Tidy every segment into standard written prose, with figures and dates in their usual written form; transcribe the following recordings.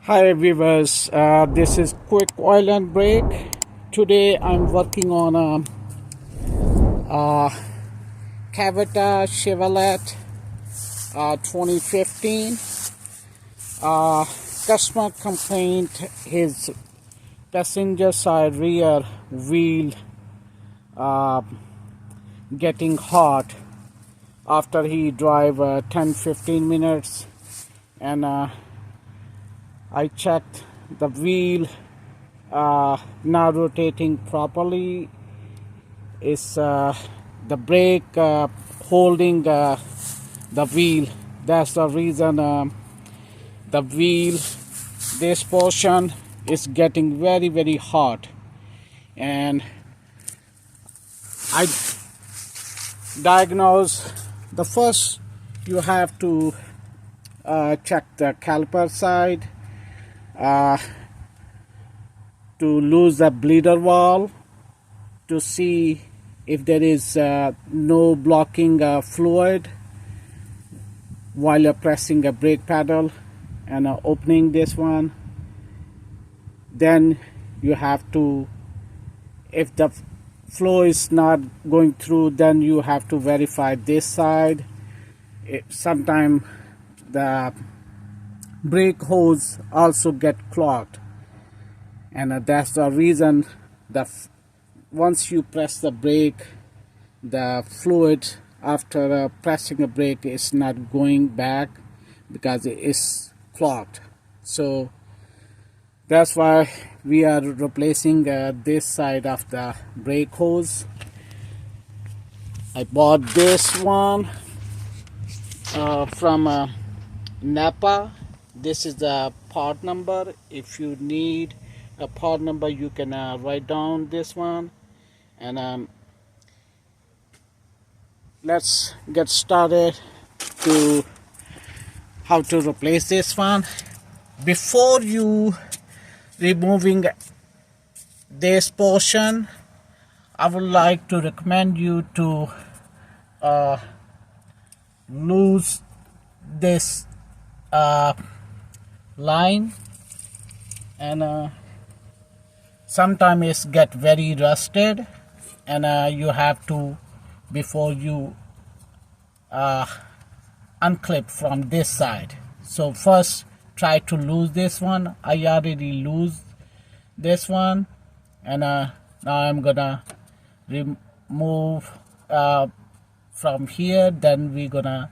Hi viewers, this is Quick Oil and Brake. Today I'm working on a Cavetta Chevrolet 2015. Customer complained his passenger side rear wheel uh, getting hot after he drive 10-15 minutes, and I checked the wheel not rotating properly. Is the brake holding the wheel? That's the reason the wheel, this portion, is getting very hot. And I diagnose the first. You have to check the caliper side to lose the bleeder valve, to see if there is no blocking fluid while you're pressing a brake pedal and opening this one. Then you have to, if the flow is not going through, then you have to verify this side. Sometimes the brake hose also get clogged, and that's the reason that once you press the brake, the fluid after pressing a brake is not going back because it is clogged. So that's why we are replacing this side of the brake hose. I bought this one from Napa. This is the part number. If you need a part number, you can write down this one. And let's get started to how to replace this one. Before you removing this portion, I would like to recommend you to lose this line, and sometimes it get very rusted, and you have to, before you unclip from this side. So first try to lose this one. I already lose this one, and now I'm gonna remove from here. Then we're gonna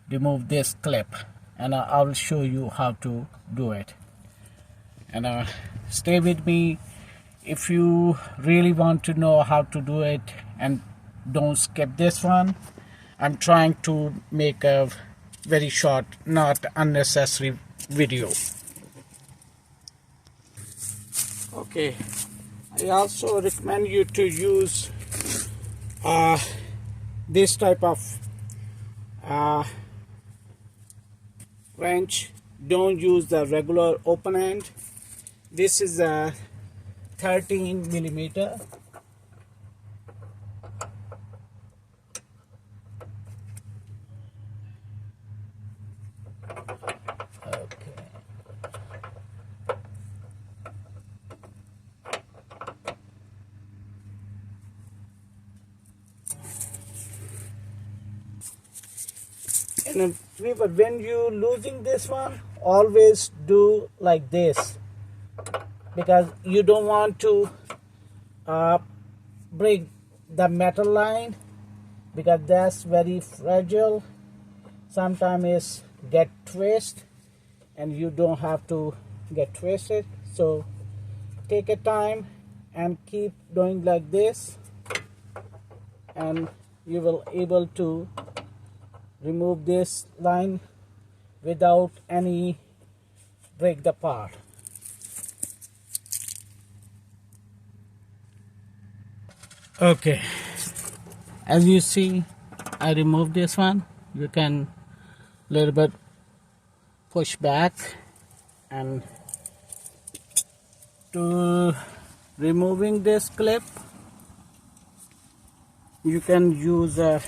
remove this clip, and I'll show you how to do it. And stay with me if you really want to know how to do it, and don't skip this one. I'm trying to make a very short, not unnecessary video. Okay, I also recommend you to use this type of wrench. Don't use the regular open end. This is a 13 millimeter. Okay. And when you losing this one, always do like this, because you don't want to break the metal line, because that's very fragile. Sometimes it's get twisted, and you don't have to get twisted. So take a time and keep doing like this, and you will able to remove this line without any break the part. Okay, as you see, I removed this one. You can little bit push back, and to removing this clip, you can use a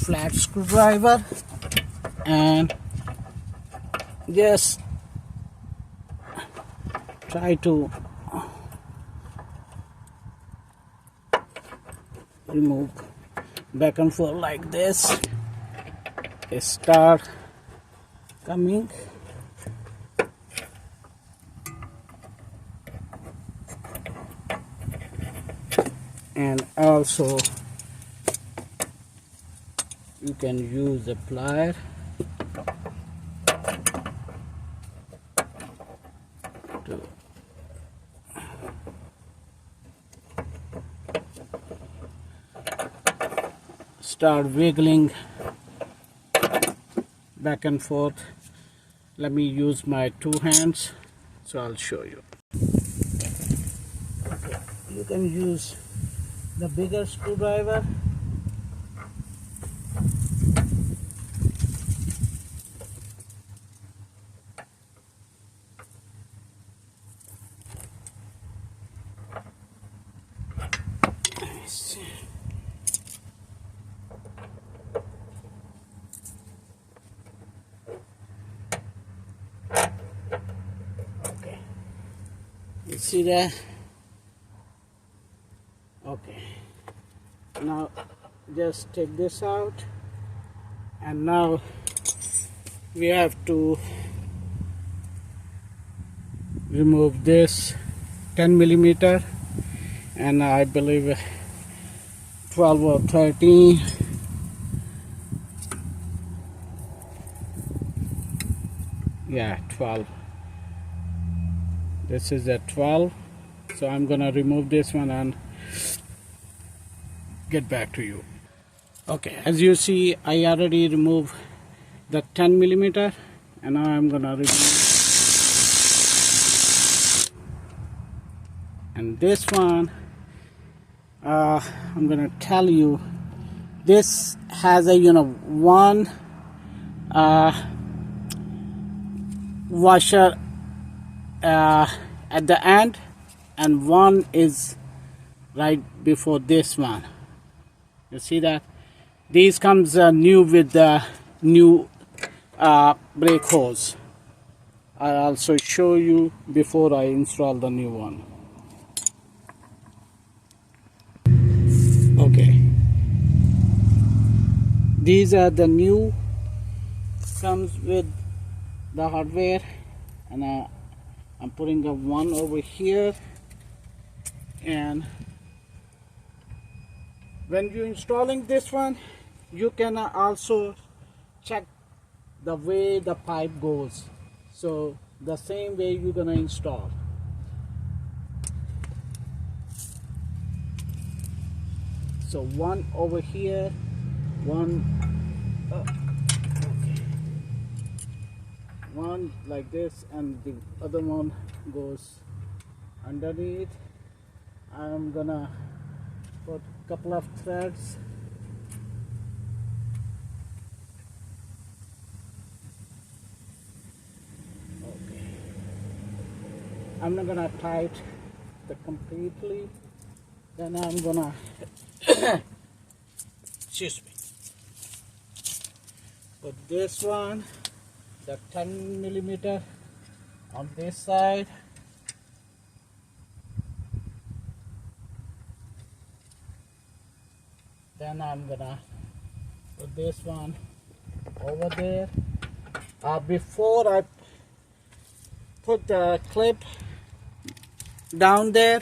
flat screwdriver and just try to remove back and forth like this. Start coming. And also you can use a plier to start wiggling back and forth. Let me use my two hands so I'll show you. Okay. You can use the bigger screwdriver. Okay, you see that? Okay, now just take this out, and now we have to remove this 10 millimeter, and I believe 12 or 13. Yeah, 12. This is a 12, so I'm gonna remove this one and get back to you. Okay, as you see, I already removed the 10 millimeter, and now I'm gonna remove. And this one, I'm gonna tell you, this has a one washer at the end, and one is right before this one. You see that? These comes new with the new brake hose. I'll also show you before I install the new one. Okay, these are the new, comes with the hardware, and I'm putting a one over here. And when you're installing this one, you can also check the way the pipe goes, so the same way you're gonna install. So one over here, one okay, one like this, and the other one goes underneath. I'm gonna put a couple of threads. Okay, I'm not gonna tie it completely. Then I'm gonna excuse me, put this one, the 10 millimeter on this side, then I'm gonna put this one over there. Before I put the clip down there,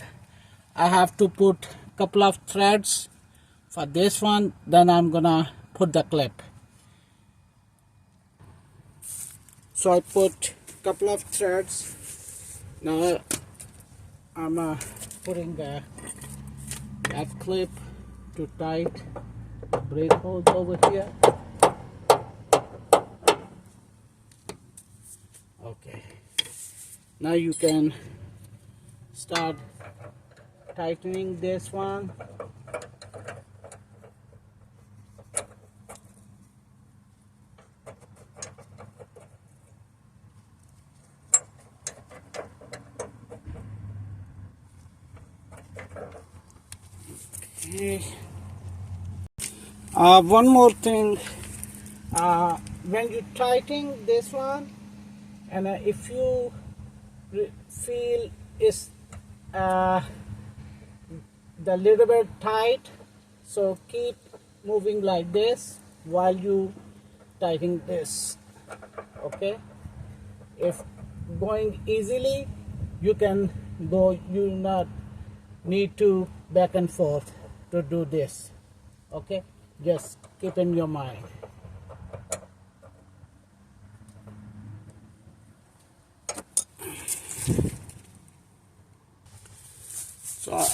I have to put a couple of threads for this one, then I'm gonna put the clip. So I put a couple of threads. Now I'm putting that clip to tight the brake hose over here. Okay, now you can start tightening this one. Okay. One more thing, when you tighten this one, And if you feel it's the little bit tight, so keep moving like this while you tighten this. Okay, if going easily, you can go, you not need to back and forth to do this. Okay, just keep in your mind. So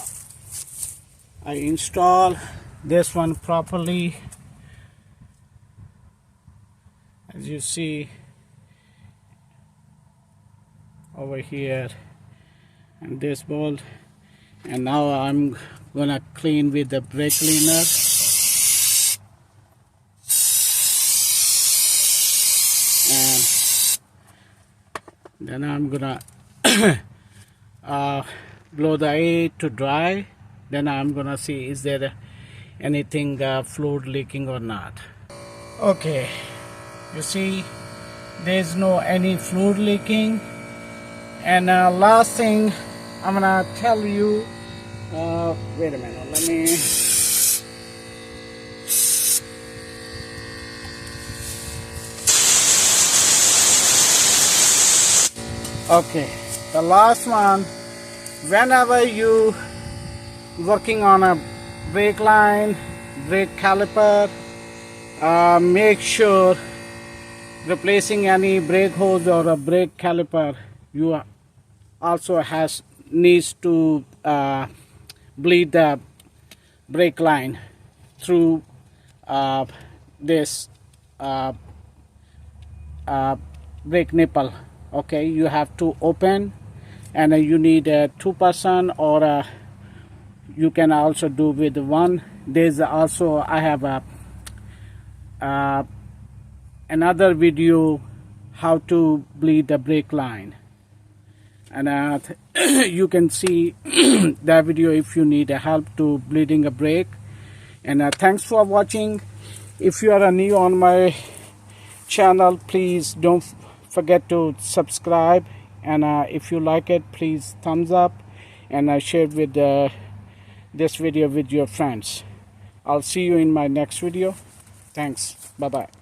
I install this one properly. As you see over here, and this bolt, and now I'm gonna clean with the brake cleaner. And then I'm gonna blow the air to dry. Then I'm gonna see is there anything fluid leaking or not. Okay, you see there's no any fluid leaking. And last thing I'm gonna tell you, wait a minute, let me, okay, the last one, whenever you working on a brake line, brake caliper, make sure replacing any brake hose or a brake caliper, you also needs to bleed the brake line through this brake nipple. Okay, you have to open, and you need a 2% or you can also do with one. There's also, I have another video how to bleed the brake line, and you can see that video if you need help to bleeding a brake. And thanks for watching. If you are new on my channel, please don't forget to subscribe, and if you like it, please thumbs up and share with this video with your friends. I'll see you in my next video. Thanks. Bye bye.